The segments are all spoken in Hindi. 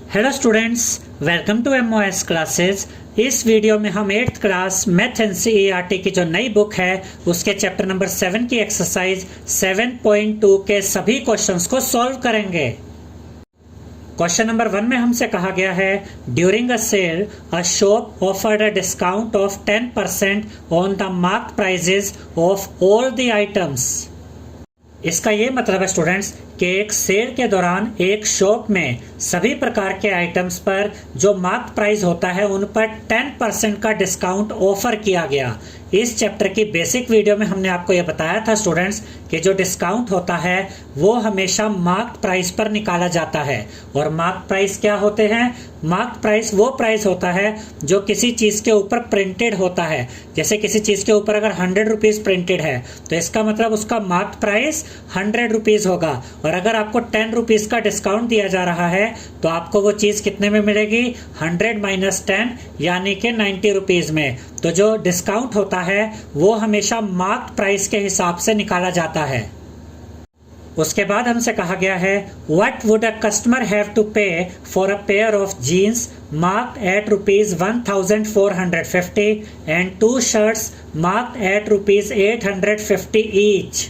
Hello students, welcome to MOS classes. इस वीडियो में हम 8th क्लास मैथ एनसीईआरटी की जो नई बुक है उसके चैप्टर नंबर 7 की एक्सरसाइज 7.2 के सभी क्वेश्चंस को सॉल्व करेंगे। क्वेश्चन नंबर 1 में हमसे कहा गया है, during a sale a shop offered a discount of 10% on the marked prices of all the items. इसका ये मतलब है स्टूडेंट्स कि एक सेल के दौरान एक शॉप में सभी प्रकार के आइटम्स पर जो मार्क प्राइस होता है उन पर 10% का डिस्काउंट ऑफर किया गया। इस चैप्टर की बेसिक वीडियो में हमने आपको यह बताया था स्टूडेंट्स कि जो डिस्काउंट होता है वो हमेशा मार्क प्राइस पर निकाला जाता है। और मार्क प्राइस क्या होते हैं? मार्क प्राइस वो प्राइस होता है जो किसी चीज के ऊपर प्रिंटेड होता है। जैसे किसी चीज के ऊपर अगर 100 रुपीज प्रिंटेड है तो इसका मतलब उसका मार्क प्राइस 100 रुपीज होगा। और अगर आपको 10 रुपीज का डिस्काउंट दिया जा रहा है तो आपको वो चीज कितने में मिलेगी? 100 माइनस 10 यानी कि 90 रुपीज में। तो जो डिस्काउंट होता है वो हमेशा मार्क प्राइस के हिसाब से निकाला जाता है। उसके बाद हमसे कहा गया है, what would a customer have to pay for a pair of jeans marked at ₹1450 and 2 shirts marked at ₹850 each.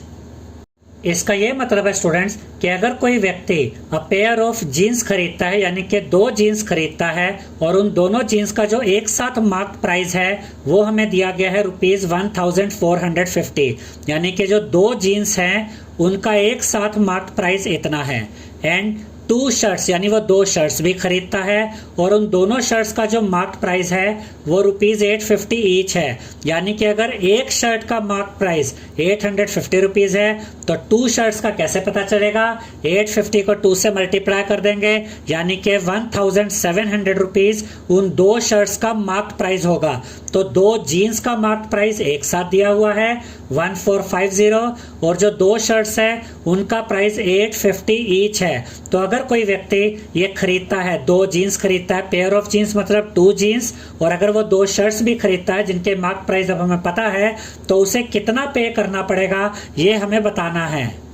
इसका ये मतलब है स्टूडेंट्स कि अगर कोई व्यक्ति अ पेयर ऑफ जीन्स खरीदता है यानी कि 2 जीन्स खरीदता है और उन दोनों जीन्स का जो एक साथ मार्क प्राइस है वो हमें दिया गया है ₹1450, यानी कि जो 2 जीन्स हैं उनका एक साथ मार्क प्राइस इतना है। एंड 2 शर्ट्स यानी वो 2 शर्ट्स भी खरीदता है और उन दोनों शर्ट्स का जो मार्क प्राइस है वो ₹850 ईच है। यानी कि अगर एक शर्ट का मार्क प्राइस 850 रुपीज है तो 2 शर्ट्स का कैसे पता चलेगा? 850 को 2 से मल्टीप्लाई कर देंगे यानी कि 1700 रुपीज उन 2 शर्ट्स का मार्क प्राइस होगा। तो 2 जीन्स का मार्क प्राइस एक साथ दिया हुआ है 1450 और जो 2 शर्ट्स है उनका प्राइस 850 ईच है। तो अगर कोई व्यक्ति ये खरीदता है, 2 जीन्स खरीदता है, पेयर ऑफ जीन्स मतलब 2 जीन्स, और अगर वो 2 शर्ट्स भी खरीदता है जिनके मार्क प्राइस अब हमें पता है तो उसे कितना पे करना पड़ेगा ये हमें बताना है।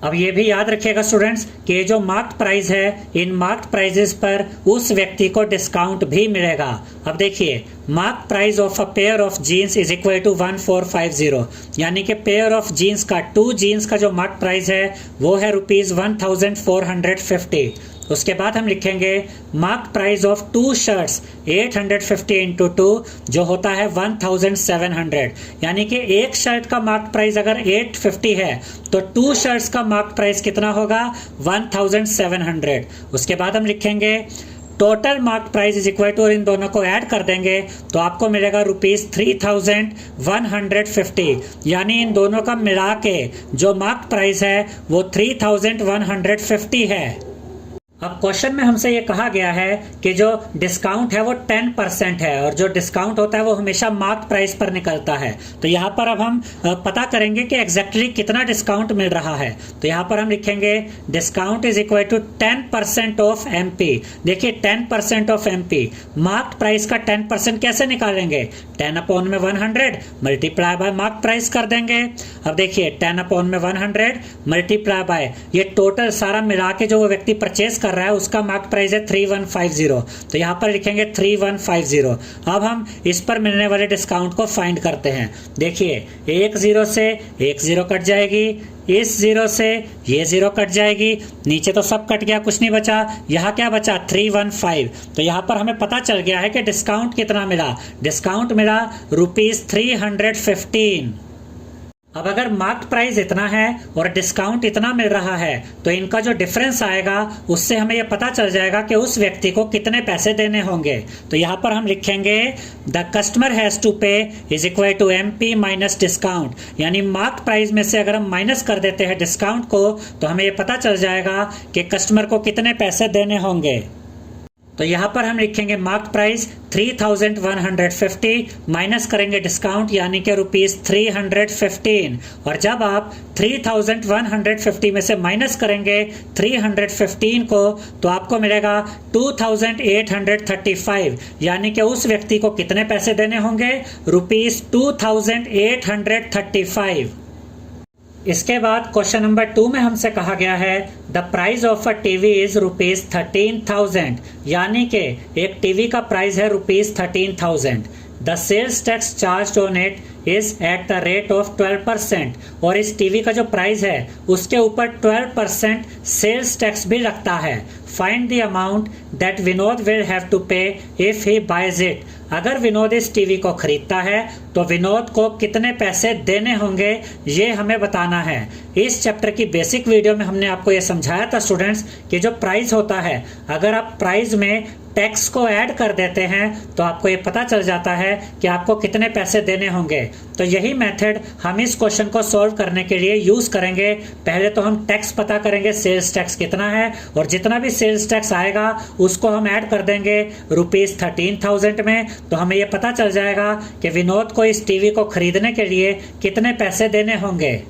अब ये भी याद रखिएगा स्टूडेंट्स कि जो मार्क प्राइस है इन मार्क प्राइजेस पर उस व्यक्ति को डिस्काउंट भी मिलेगा। अब देखिए, mark price of a pair of jeans is equal to 1450, यानी कि पेयर ऑफ जीन्स का 2 जीन्स का जो मार्क प्राइस है वो है ₹1450। उसके बाद हम लिखेंगे mark price of 2 shirts 850 into 2 जो होता है 1700, यानी कि एक शर्ट का मार्क प्राइस अगर 850 है तो 2 शर्ट्स का मार्क प्राइस कितना होगा? 1700। उसके बाद हम लिखेंगे total mark price is equal to, और इन दोनों को ऐड कर देंगे तो आपको मिलेगा ₹3150, यानी इन दोनों का मिला के जो मार्क प्राइस है वो 3150 है। अब क्वेश्चन में हमसे ये कहा गया है कि जो डिस्काउंट है वो 10% है और जो डिस्काउंट होता है वो हमेशा मार्क प्राइस पर निकलता है। तो यहाँ पर अब हम पता करेंगे कि एग्जैक्टली कितना डिस्काउंट मिल रहा है। तो यहाँ पर हम लिखेंगे discount is equal to 10% of MP। देखिए 10% ऑफ MP, मार्क प्राइस का 10% कैसे निकालेंगे? 10/100 मल्टीप्लाई बाय मार्क प्राइस कर देंगे। अब देखिए 10/100 मल्टीप्लाई बाय ये टोटल सारा मिला के जो वो व्यक्ति परचेज कर रहा है उसका मार्क प्राइस है 3150। तो यहाँ पर लिखेंगे 3150। अब हम इस पर मिलने वाले डिस्काउंट को फाइंड करते हैं। देखिए 1 0 से 1 0 कट जाएगी, इस 0 से ये 0 कट जाएगी, नीचे तो सब कट गया, कुछ नहीं बचा। यहाँ क्या बचा? 315। तो यहाँ पर हमें पता चल गया है कि डिस्काउंट कितना मिला। डिस्काउंट मिला ₹315। अब अगर मार्क प्राइस इतना है और डिस्काउंट इतना मिल रहा है तो इनका जो डिफरेंस आएगा उससे हमें यह पता चल जाएगा कि उस व्यक्ति को कितने पैसे देने होंगे। तो यहाँ पर हम लिखेंगे the customer has to pay is equal to MP minus discount, यानी मार्क प्राइस में से अगर हम माइनस कर देते हैं डिस्काउंट को तो हमें यह पता चल जाएगा कि कस्टमर को कितने पैसे देने होंगे। तो यहाँ पर हम लिखेंगे मार्क प्राइस 3150 माइनस करेंगे डिस्काउंट यानी कि ₹315। और जब आप 3150 में से माइनस करेंगे 315 को तो आपको मिलेगा 2835, यानी कि उस व्यक्ति को कितने पैसे देने होंगे? ₹2835। इसके बाद क्वेश्चन नंबर 2 में हमसे कहा गया है the price of a TV is ₹13,000, यानी कि एक टीवी का प्राइस है ₹13,000। The sales tax charge on it is at the rate of 12%, और इस टीवी का जो प्राइस है उसके ऊपर 12% सेल्स टैक्स भी लगता है। Find the amount that Vinod will have to pay if he buys it. अगर विनोद इस टीवी को खरीदता है तो विनोद को कितने पैसे देने होंगे, ये हमें बताना है। इस चैप्टर की बेसिक वीडियो में हमने आपको ये समझाया था स्टूडेंट्स कि जो प्राइस होता है, अगर आप प्राइस में टैक्स को ऐड कर देते हैं तो आपको ये पता चल जाता है कि आपको कितने पैसे देने होंगे। तो यही मेथड हम इस क्वेश्चन को सॉल्व करने के लिए यूज करेंगे। पहले तो हम टैक्स पता करेंगे, सेल्स टैक्स कितना है, और जितना भी सेल्स टैक्स आएगा उसको हम ऐड कर देंगे ₹13,000 में, तो हमें ये पता चल जाएगा कि विनोद को इस टीवी को खरीदने के लिए कितने पैसे देने होंगे।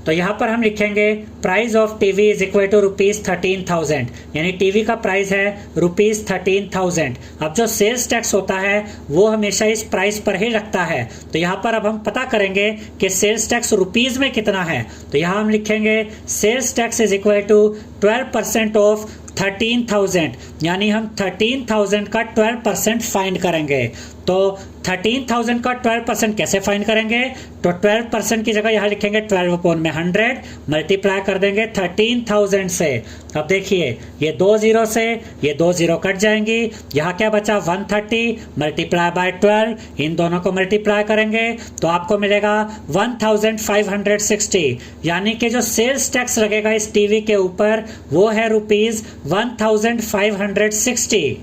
तो यहाँ पर हम लिखेंगे price of TV is equal to ₹13,000, यानी टीवी का प्राइस है ₹13,000। अब जो सेल्स टैक्स होता है वो हमेशा इस प्राइस पर ही लगता है, तो यहाँ पर अब हम पता करेंगे कि सेल्स टैक्स रुपीज में कितना है। तो यहाँ हम लिखेंगे sales tax is equal to 12% of 13,000, यानी हम 13,000 का 12% फाइंड करेंगे। तो 13,000 का 12% कैसे फाइंड करेंगे, तो 12% की जगह यहाँ लिखेंगे 12/100, मल्टीप्लाई कर देंगे 13,000 से। अब देखिए ये 2 जीरो से ये 2 जीरो कट जाएंगी, यहाँ क्या बचा 130 मल्टीप्लाई बाय 12, इन दोनों को मल्टीप्लाई करेंगे तो आपको मिलेगा 1560, यानी कि जो सेल्स टैक्स लगेगा इस टीवी के ऊपर वो है ₹1560।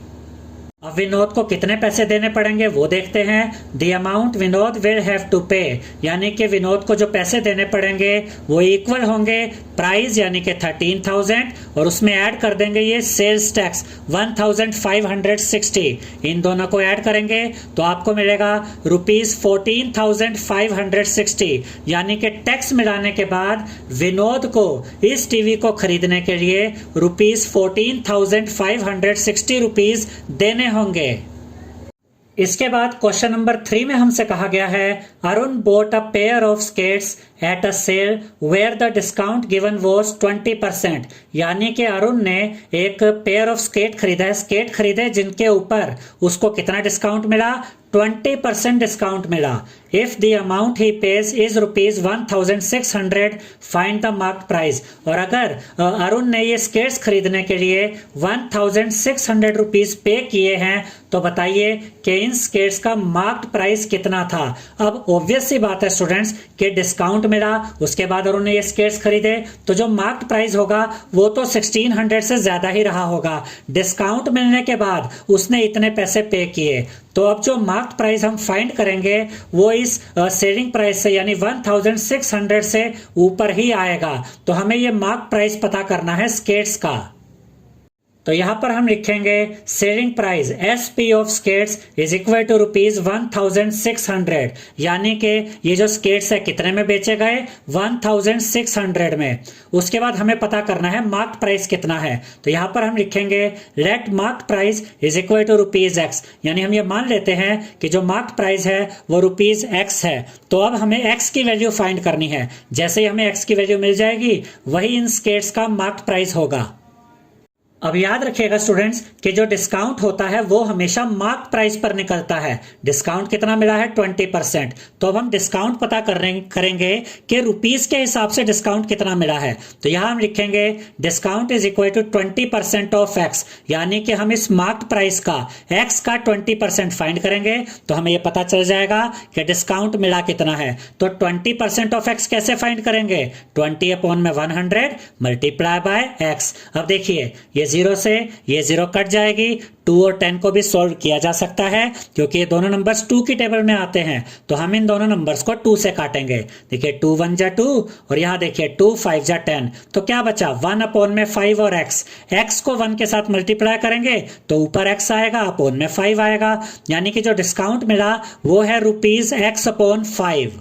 अब विनोद को कितने पैसे देने पड़ेंगे वो देखते हैं। The amount Vinod will have to pay, यानी कि विनोद को जो पैसे देने पड़ेंगे वो इक्वल होंगे प्राइस यानी कि 13,000 और उसमें ऐड कर देंगे ये सेल्स टैक्स 1560। इन दोनों को ऐड करेंगे तो आपको मिलेगा ₹14,560, यानी कि टैक्स मिलाने के बाद विनोद को इस टीवी को खरीदने के लिए ₹14,560 देने होंगे। इसके बाद क्वेश्चन नंबर 3 में हमसे कहा गया है Arun bought a pair of skates at a sale where the discount given was 20%, यानी कि अरुण ने एक पेयर ऑफ स्केट खरीदा है, स्केट खरीदे जिनके ऊपर उसको कितना डिस्काउंट मिला, 20% डिस्काउंट मिला। If the amount he page is ₹1,600 find the marked price, और अगर अरुण ने ये स्केट्स खरीदने के लिए ₹1,600 पे किए हैं तो बताइए कि इन स्केट्स का मार्क्ड प्राइस कितना था। अब ऑब्वियस सी बात है स्टूडेंट्स कि डिस्काउंट मिला, उसके बाद अरुण ने ये स्केट्स खरीदे तो जो मार्क्ड प्राइस होगा वो तो 1600 से ज्यादा ही रहा होगा। डिस्काउंट मिलने के बाद उसने इतने पैसे पे किए, तो अब जो मार्क्ड प्राइस हम फाइंड करेंगे वो इस सेलिंग प्राइस से यानी 1600 से ऊपर ही आएगा। तो हमें ये मार्क्ड प्राइस पता करना है स्केट्स का। तो यहाँ पर हम लिखेंगे selling price SP of skates is equal to ₹1,600, यानी कि ये जो स्केट्स है कितने में बेचे गए 1,600 में। उसके बाद हमें पता करना है मार्क्ड प्राइस कितना है, तो यहाँ पर हम लिखेंगे let marked price is equal to ₹X, यानी हम ये मान लेते हैं कि जो मार्क्ड प्राइस है वो ₹X है। तो अब हमें X की वैल्यू फाइंड करनी है, जैसे ही हमें X की वैल्यू मिल जाएगी वही इन स्केट्स का मार्क्ड प्राइस होगा। अब याद रखिएगा स्टूडेंट्स कि जो डिस्काउंट होता है वो हमेशा मार्क प्राइस पर निकलता है। डिस्काउंट कितना मिला है 20%, तो अब हम डिस्काउंट पता करेंगे कि रुपीस के हिसाब से डिस्काउंट कितना मिला है। तो यहां हम लिखेंगे discount is equal to 20% of X, यानी कि हम इस मार्क्ड प्राइस का X का 20% फाइंड करेंगे तो हमें ये पता चल जाएगा कि डिस्काउंट मिला कितना है। तो 20% ऑफ X कैसे फाइंड करेंगे, 20/100 मल्टीप्लाई बाय X। अब देखिए ये 0 से ये 0 कट जाएगी, 2 और 10 को भी सॉल्व किया जा सकता है क्योंकि ये दोनों नंबर्स 2 की टेबल में आते हैं। तो हम इन दोनों नंबर्स को 2 से काटेंगे। देखिए 2 1 जा 2 और यहाँ देखिए 2 5 जा 10, तो क्या बचा 1/5 और x को 1 के साथ मल्टीप्लाई करेंगे तो ऊपर x आएगा, अपॉन में 5 आएगा, यानी कि जो डिस्काउंट मिला वो है ₹X/5।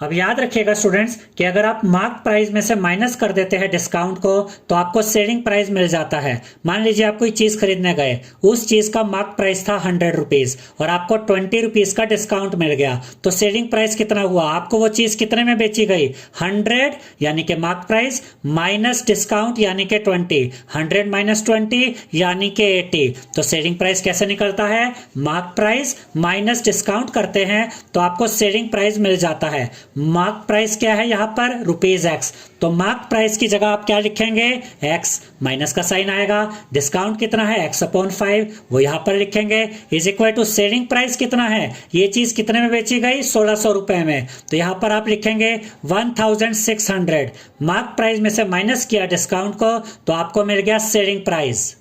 अब याद रखिएगा स्टूडेंट्स कि अगर आप मार्क प्राइस में से माइनस कर देते हैं डिस्काउंट को तो आपको सेलिंग प्राइस मिल जाता है। मान लीजिए आप कोई चीज खरीदने गए, उस चीज का मार्क प्राइस था 100 रुपीज और आपको 20 रुपीज का डिस्काउंट मिल गया, तो सेलिंग प्राइस कितना हुआ? आपको वो चीज कितने में बेची गई? 100 यानी कि मार्क प्राइस माइनस डिस्काउंट यानी कि 20, 100 माइनस 20 यानी कि 80। तो सेलिंग प्राइस कैसे निकलता है? मार्क प्राइस माइनस डिस्काउंट करते हैं तो आपको सेलिंग प्राइस मिल जाता है। मार्क प्राइस क्या है यहाँ पर? Rupees X. तो मार्क प्राइस की जगह आप क्या लिखेंगे? एक्स, माइनस का साइन आएगा। डिस्काउंट कितना है? एक्स अपॉन 5, वो यहाँ पर लिखेंगे। Is equal to selling price कितना है? ये चीज कितने में बेची गई? 1600 रुपए में, तो यहाँ पर आप लिखेंगे 1600। मार्क प्राइस में से माइनस किया डिस्काउंट को तो आपको मिल गया सेलिंग प्राइस।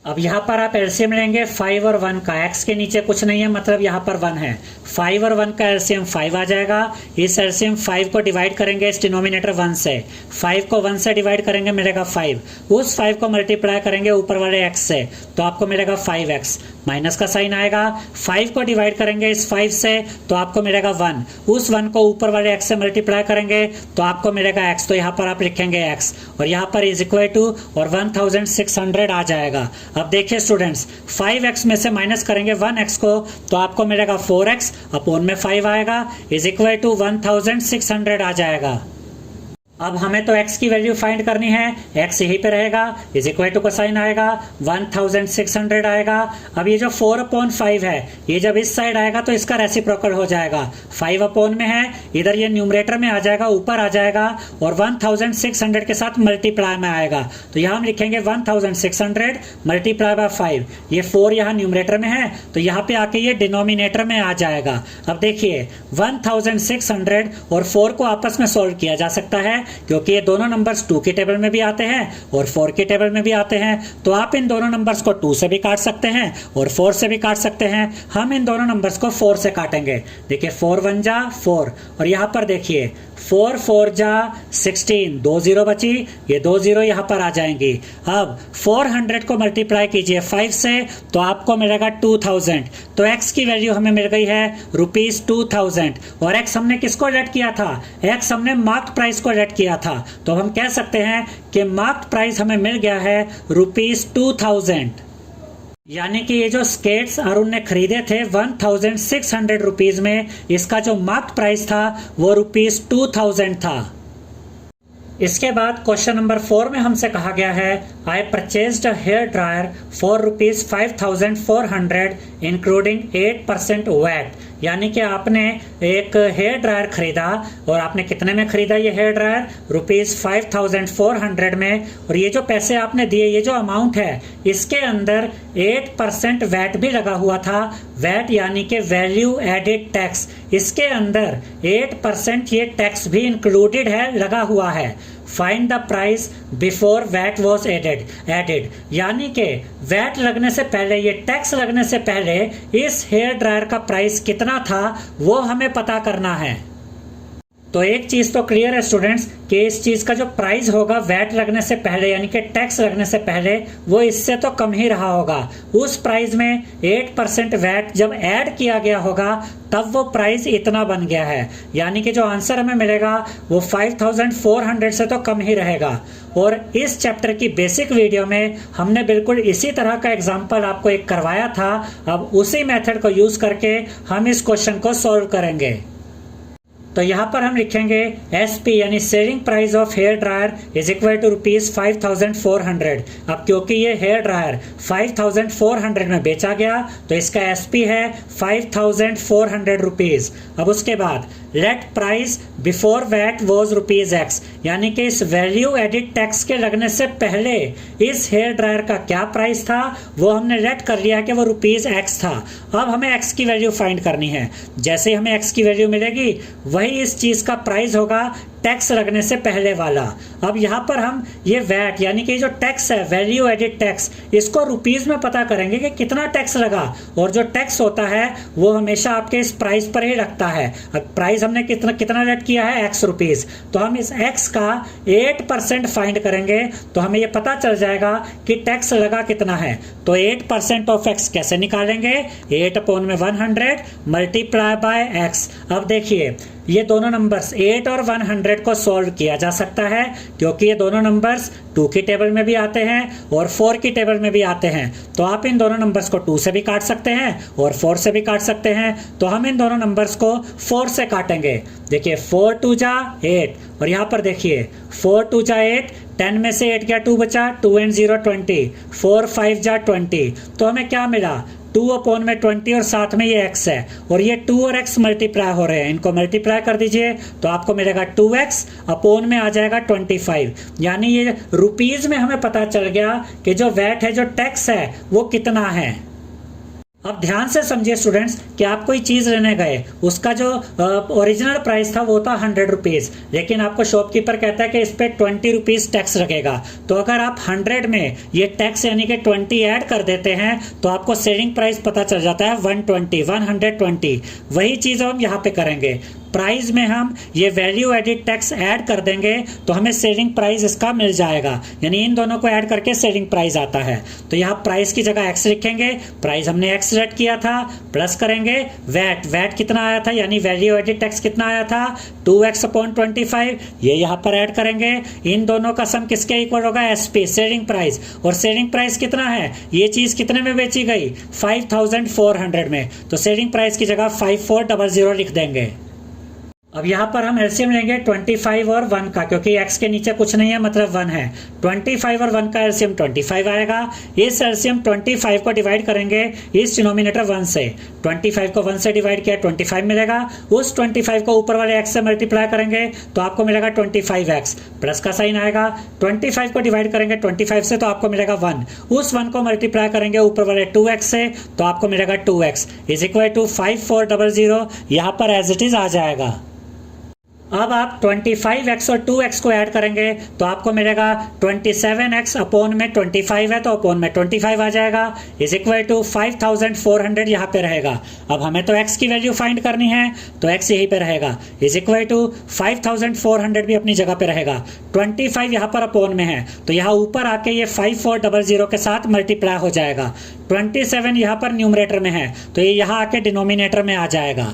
अब यहाँ पर आप एलसीएम लेंगे 5 और 1 का, x के नीचे कुछ नहीं है मतलब यहाँ पर 1 है। 5 और 1 का एलसीएम 5 आ जाएगा। इस एलसीएम 5 को डिवाइड करेंगे इस डिनोमिनेटर 1 से, 5 को 1 से डिवाइड करेंगे मिलेगा 5, उस 5 को मल्टीप्लाई करेंगे ऊपर वाले x से तो आपको मिलेगा 5x, माइनस का साइन आएगा। 5 को डिवाइड करेंगे इस 5 से तो आपको मिलेगा 1, उस 1 को ऊपर वाले x से मल्टीप्लाई करेंगे तो आपको मिलेगा x, तो यहाँ पर आप लिखेंगे x और यहाँ पर इज इक्वल टू और 1600 आ जाएगा। अब देखिए स्टूडेंट्स, 5x में से माइनस करेंगे 1x को तो आपको मिलेगा 4x, अपोन में 5 आएगा, इज इक्वल टू 1600 आ जाएगा। अब हमें तो x की वैल्यू फाइंड करनी है, x यहीं पे रहेगा, इज इक्वल टू का साइन आएगा, 1600 आएगा। अब ये जो 4 अपॉन 5 है ये जब इस साइड आएगा तो इसका रेसिप्रोकल हो जाएगा, 5 अपॉन में है, इधर ये न्यूमरेटर में आ जाएगा, ऊपर आ जाएगा और 1600 के साथ मल्टीप्लाई में आएगा, तो यहाँ हम लिखेंगे 1600 मल्टीप्लाई बाय 5। ये 4 यहाँ न्यूमरेटर में है तो यहाँ पे आके ये डिनोमिनेटर में आ जाएगा। अब देखिए 1600 और 4 को आपस में सोल्व किया जा सकता है क्योंकि ये दोनों नंबर्स 2 की टेबल में भी आते हैं और 4 की टेबल में भी आते हैं, तो आप इन दोनों नंबर्स को 2 से भी काट सकते हैं और 4 से भी काट सकते हैं। हम इन दोनों नंबर्स को 4 से काटेंगे। देखिए 4 1 जा 4 और यहाँ पर देखिए 4 4 जा 16, 2 0 बची, ये 2 0 यहाँ पर आ जाएंगी। अब 400 को मल्टीप्लाई कीजिए 5 से तो आपको मिलेगा 2000, तो x की वैल्यू हमें मिल गई है ₹2000 और x हमने किसको रेट किया था? x हमने मार्क प्राइस को रेट किया था, तो हम कह सकते हैं कि मार्क प्राइस हमें मिल गया है ₹2000, यानी कि ये जो स्केट्स अरुण ने खरीदे थे 1600 रुपीज में, इसका जो मार्क प्राइस था वो ₹2000 था। इसके बाद क्वेश्चन नंबर 4 में हमसे कहा गया है I purchased a hair dryer for ₹5400 including 8% VAT, यानी कि आपने एक हेयर ड्रायर खरीदा और आपने कितने में खरीदा ये हेयर ड्रायर? ₹5400 में, और ये जो पैसे आपने दिए, ये जो अमाउंट है इसके अंदर 8% वैट भी लगा हुआ था। वैट यानी कि वैल्यू एडेड टैक्स, इसके अंदर 8% ये टैक्स भी इंक्लूडेड है, लगा हुआ है। Find the price before VAT was added, यानी कि वैट लगने से पहले, ये टैक्स लगने से पहले इस हेयर ड्रायर का प्राइस कितना था वो हमें पता करना है। तो एक चीज तो क्लियर है स्टूडेंट्स कि इस चीज का जो प्राइस होगा वैट लगने से पहले यानी कि टैक्स लगने से पहले वो इससे तो कम ही रहा होगा। उस प्राइस में 8% वैट जब ऐड किया गया होगा तब वो प्राइस इतना बन गया है, यानी कि जो आंसर हमें मिलेगा वो 5400 से तो कम ही रहेगा। और इस चैप्टर की बेसिक वीडियो में हमने बिल्कुल इसी तरह का एग्जाम्पल आपको एक करवाया था। अब उसी मेथड को यूज करके हम इस क्वेश्चन को सॉल्व करेंगे। तो यहाँ पर हम लिखेंगे SP यानी selling price of hair dryer is equal to ₹5400। अब क्योंकि ये हेयर ड्रायर 5400 में बेचा गया तो इसका SP है ₹5400। अब उसके बाद let price before VAT was ₹X, यानी कि इस वैल्यू एडिड टैक्स के लगने से पहले इस हेयर ड्रायर का क्या प्राइस था वो हमने लेट कर लिया कि वो ₹X था। अब हमें x की वैल्यू फाइंड करनी है। जैसे हमें x की वैल्यू मिलेगी वही इस चीज का प्राइस होगा टैक्स लगने से पहले वाला। अब यहाँ पर हम ये वैट यानी कि जो टैक्स है, वैल्यू एडिड टैक्स, इसको रुपीस में पता करेंगे कि कितना टैक्स लगा। और जो टैक्स होता है वो हमेशा आपके इस प्राइस पर ही लगता है। अब प्राइस हमने कितना रेट किया है, x रुपीस, तो हम इस x का 8% फाइंड करेंगे तो हमें ये पता चल जाएगा कि टैक्स लगा कितना है। तो 8% ऑफ x कैसे निकालेंगे, 8/100 मल्टीप्लाई बाय x। अब देखिए ये दोनों नंबर्स 8 और 100 को सॉल्व किया जा सकता है क्योंकि ये दोनों नंबर्स 2 की टेबल में भी आते हैं और 4 की टेबल में भी आते हैं। तो आप इन दोनों नंबर्स को 2 से भी काट सकते हैं और 4 से भी काट सकते हैं। तो हम इन दोनों नंबर्स को 4 से काटेंगे। देखिए 4 2 जा 8 और यहाँ पर देखिए 4 2 जा 8, 10 में से 8 गया 2 बचा, 2 and 0 20, 4 5 जा 20। तो हमें क्या मिला, 2/20 और साथ में ये x है और ये 2 और x मल्टीप्लाई हो रहे हैं, इनको मल्टीप्लाई कर दीजिए तो आपको मिलेगा 2x अपॉन में आ जाएगा 25। यानी ये रुपीज में हमें पता चल गया कि जो वैट है, जो टैक्स है वो कितना है। अब ध्यान से समझिए स्टूडेंट्स कि आप कोई चीज़ लेने गए, उसका जो ओरिजिनल प्राइस था वो था 100 रुपीज़, लेकिन आपको शॉपकीपर कहता है कि इस पर 20 रुपीज़ टैक्स लगेगा। तो अगर आप 100 में ये टैक्स यानी कि 20 ऐड कर देते हैं तो आपको सेलिंग प्राइस पता चल जाता है 120। वही चीज़ हम यहाँ पे करेंगे। प्राइस में हम ये वैल्यू एडिड टैक्स ऐड कर देंगे तो हमें सेलिंग प्राइस इसका मिल जाएगा। यानी इन दोनों को ऐड करके सेलिंग प्राइस आता है। तो यहाँ प्राइस की जगह x लिखेंगे, प्राइस हमने x रेट किया था, प्लस करेंगे वैट कितना आया था यानी वैल्यू एडिड टैक्स कितना आया था 2x/25, ये यहाँ पर ऐड करेंगे। इन दोनों का सम किसके इक्वल होगा, SP सेलिंग प्राइस। और सेलिंग प्राइस कितना है, ये चीज कितने में बेची गई 5400 में, तो सेलिंग प्राइस की जगह 5400 लिख देंगे। अब यहाँ पर हम एलसीएम लेंगे 25 और 1 का, क्योंकि x के नीचे कुछ नहीं है मतलब 1 है। 25 और 1 का एलसीएम 25 आएगा। इस एलसीएम 25 को डिवाइड करेंगे इस डिनोमिनेटर 1 से। 25 को 1 से डिवाइड किया 25 मिलेगा। उस 25 को ऊपर वाले x से मल्टीप्लाई करेंगे तो आपको मिलेगा 25x, प्लस का साइन आएगा। 25 को डिवाइड करेंगे 25 से तो आपको मिलेगा 1। उस 1 को मल्टीप्लाई करेंगे ऊपर वाले 2x से तो आपको मिलेगा 2x इज इक्वल टू 5400। यहाँ पर एज इट इज आ जाएगा। अब आप 25x और 2x को ऐड करेंगे तो आपको मिलेगा 27x अपॉन में 25 है तो अपॉन में 25 आ जाएगा इज इक्वल टू 5400 यहाँ पे रहेगा। अब हमें तो x की वैल्यू फाइंड करनी है तो x यहीं पे रहेगा इज इक्वल टू 5400 भी अपनी जगह पे रहेगा। 25 यहाँ पर अपॉन में है तो यहाँ ऊपर आके ये 5400 के साथ मल्टीप्लाई हो जाएगा। 27 यहाँ पर न्यूमरेटर में है तो ये यहाँ आके डिनोमिनेटर में आ जाएगा।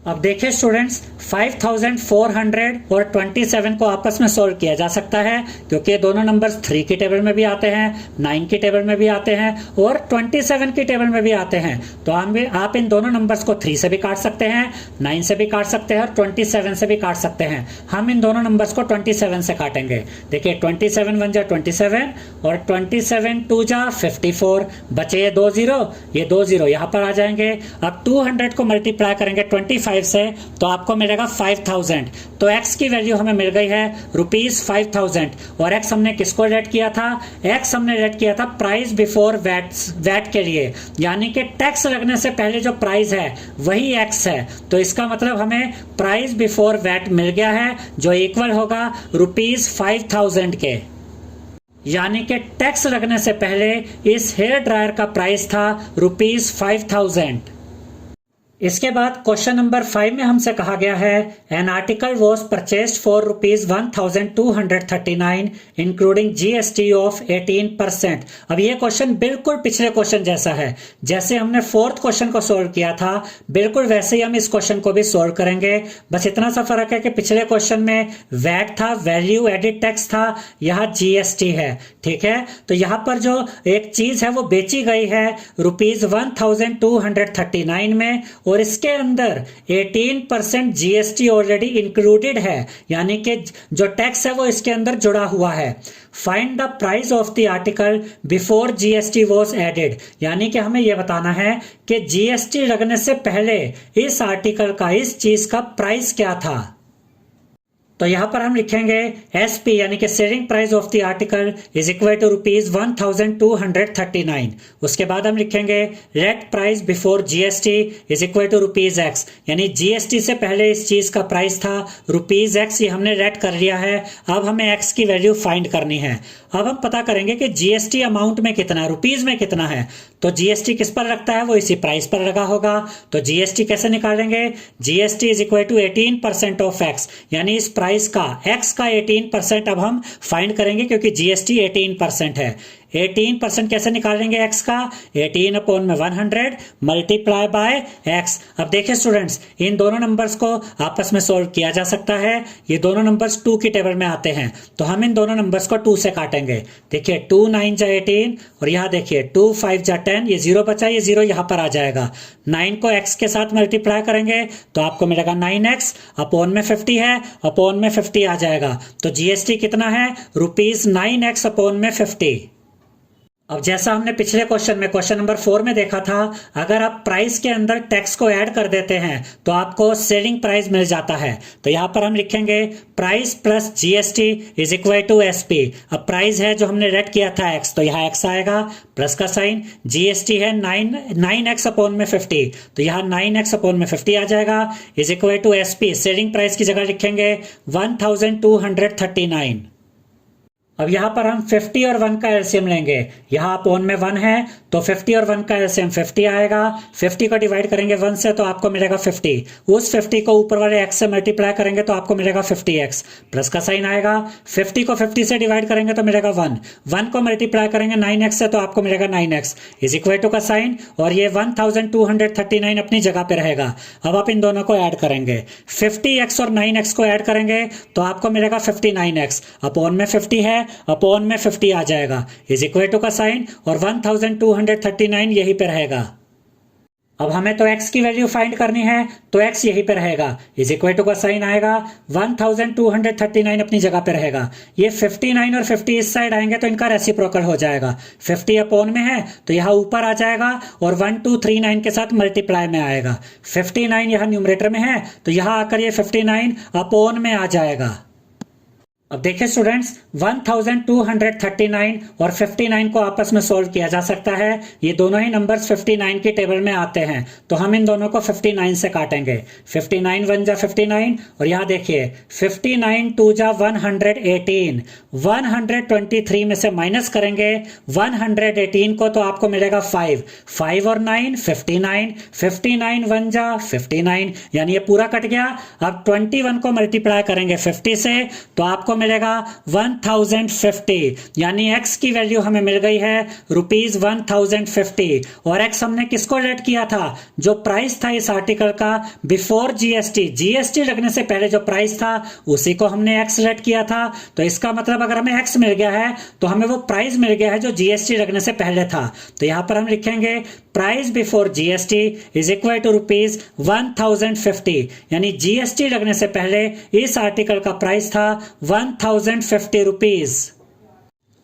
अब देखिए स्टूडेंट्स 5400 और 27 को आपस में सोल्व किया जा सकता है क्योंकि दोनों नंबर्स 3 की टेबल में भी आते हैं, 9 की टेबल में भी आते हैं और 27 की टेबल में भी आते हैं। तो आप इन दोनों नंबर्स को 3 से भी काट सकते हैं, 9 से भी काट सकते हैं और 27 से भी काट सकते हैं। हम इन दोनों नंबर्स को 27 से काटेंगे। देखिए 27 1 जा 27 और 27 2 जा 54, बचे ये 2 0, ये 2 0 यहाँ पर आ जाएंगे। अब 200 को मल्टीप्लाई करेंगे 25 से तो आपको मिलेगा 5000। तो x की वैल्यू हमें मिल गई है ₹5000 और x हमने किसको रेट किया था, x हमने रेट किया था प्राइस बिफोर वैट के लिए, यानी कि टैक्स लगने से पहले जो प्राइस है वही x है। तो इसका मतलब हमें प्राइस बिफोर वैट मिल गया है जो इक्वल होगा ₹5000 के, यानी कि टैक्स लगने से पहले इस हेयर ड्रायर का प्राइस था ₹5000। इसके बाद क्वेश्चन नंबर 5 में हमसे कहा गया है an article was purchased for ₹1239 including GST of 18%। अब ये क्वेश्चन बिल्कुल पिछले क्वेश्चन जैसा है, जैसे हमने 4th क्वेश्चन को सोल्व किया था बिल्कुल वैसे ही हम इस क्वेश्चन को भी सोल्व करेंगे। बस इतना सा फर्क है कि पिछले क्वेश्चन में वैट था, वैल्यू एडिड टैक्स था, यहाँ जीएसटी है। ठीक है, तो यहाँ पर जो एक चीज है वो बेची गई है ₹1239 में और इसके अंदर 18% जीएसटी ऑलरेडी इंक्लूडेड है, यानी कि जो टैक्स है वो इसके अंदर जुड़ा हुआ है। Find the price of the article before GST was added, यानी कि हमें यह बताना है कि जीएसटी लगने से पहले इस आर्टिकल का, इस चीज का प्राइस क्या था। तो यहाँ पर हम लिखेंगे SP यानी कि selling price of the article is equal to ₹1239। उसके बाद हम लिखेंगे rate price before GST is equal to ₹X, यानी GST से पहले इस चीज का प्राइस था ₹X, ये हमने रेट कर लिया है। अब हमें X की वैल्यू फाइंड करनी है। अब हम पता करेंगे कि GST अमाउंट में कितना है, रुपीज में कितना है। तो GST किस पर लगता है, वो इसी प्राइस पर लगा होगा। तो GST कैसे निकालेंगे, GST is equal to 18% of X, यानी इस प्राइस का X का 18% अब हम फाइंड करेंगे क्योंकि GST 18% है। 18% कैसे निकालेंगे X का, 18 अपॉन में 100 मल्टीप्लाई बाय X। अब देखिए स्टूडेंट्स, इन दोनों नंबर्स को आपस में सोल्व किया जा सकता है। ये दोनों नंबर्स 2 की टेबल में आते हैं, तो हम इन दोनों नंबर्स को 2 से काटेंगे। देखिए 2 9 जा 18 और यहाँ देखिए 2 5 जा 10, ये 0 बचा, ये 0 यहाँ पर आ जाएगा। 9 को X के साथ मल्टीप्लाई करेंगे तो आपको मिलेगा 9X, अपॉन में 50 है, अपॉन में 50 आ जाएगा। तो GST कितना है, ₹9X अपॉन में 50। अब जैसा हमने पिछले क्वेश्चन में, क्वेश्चन नंबर 4 में देखा था, अगर आप प्राइस के अंदर टैक्स को ऐड कर देते हैं तो आपको सेलिंग प्राइस मिल जाता है। तो यहां पर हम लिखेंगे price plus GST is equal to SP। अब प्राइस है जो हमने रेट किया था X, तो यहाँ X आएगा, प्लस का साइन, GST है 9X अपॉन में 50, तो यहाँ 9X अपॉन में 50 आ जाएगा, is equal to SP। Selling price की जगह लिखेंगे 1239। अब यहां पर हम 50 और 1 का एलसीएम लेंगे। यहां अपॉन में 1 है तो 50 और 1 का एलसीएम 50 आएगा। 50 को डिवाइड करेंगे 1 से तो आपको मिलेगा 50। उस 50 को ऊपर वाले x से मल्टीप्लाई करेंगे तो आपको मिलेगा 50x, प्लस का साइन आएगा। 50 को 50 से डिवाइड करेंगे तो मिलेगा 1। 1 को मल्टीप्लाई करेंगे 9x से तो आपको मिलेगा 9x, इज इक्वल टू का साइन, और ये 1239 अपनी जगह पे रहेगा। अब आप इन दोनों को ऐड करेंगे, 50x और 9x को ऐड करेंगे तो आपको मिलेगा 59x, अपॉन में 50 है, अपॉन में 50 आ जाएगा, इज इक्वल टू का साइन, और 1239 यहीं पे रहेगा। अब हमें तो x की वैल्यू फाइंड करनी है तो x यहीं पे रहेगा, इज इक्वल टू का साइन आएगा, 1239 अपनी जगह पे रहेगा। ये 59 और 50 इस साइड आएंगे तो इनका रेसिप्रोकल हो जाएगा। 50 अपॉन में है तो यहाँ ऊपर आ जाएगा और 1239 के साथ मल्टीप्लाई में आएगा। 59 यहाँ न्यूमरेटर में है तो यहाँ आकर ये 59 अपॉन में आ जाएगा। अब देखिए स्टूडेंट्स, 1239 और 59 को आपस में सोल्व किया जा सकता है। ये दोनों ही नंबर्स 59 की टेबल में आते हैं, तो हम इन दोनों को 59 से काटेंगे। 59 1 जा 59, और यहाँ देखिए 59 2 जा 118, 123 में से माइनस करेंगे 118 को तो आपको मिलेगा 5 और 9 59, 59 1 जा 59, यानी ये पूरा कट गया। अब 21 को मल्टीप्लाई करेंगे 50 से तो आपको मिलेगा 1050, यानी x की वैल्यू हमें मिल गई है ₹1050। और x हमने किसको रेट किया था, जो प्राइस था इस आर्टिकल का बिफोर GST लगने से पहले जो प्राइस था उसी को हमने x रेट किया था। तो इसका मतलब अगर हमें x मिल गया है तो हमें वो प्राइस मिल गया है जो GST लगने से पहले था। तो यहां पर हम लिखेंगे price before GST is equal to ₹1050, यानी GST लगने से पहले इस आर्टिकल का प्राइस था ₹1050।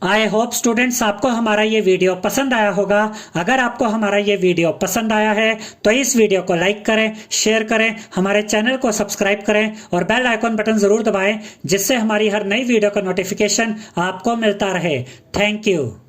आई होप स्टूडेंट्स आपको हमारा ये वीडियो पसंद आया होगा। अगर आपको हमारा ये वीडियो पसंद आया है तो इस वीडियो को लाइक करें, शेयर करें, हमारे चैनल को सब्सक्राइब करें और बेल आइकॉन बटन जरूर दबाएं, जिससे हमारी हर नई वीडियो का नोटिफिकेशन आपको मिलता रहे। Thank you.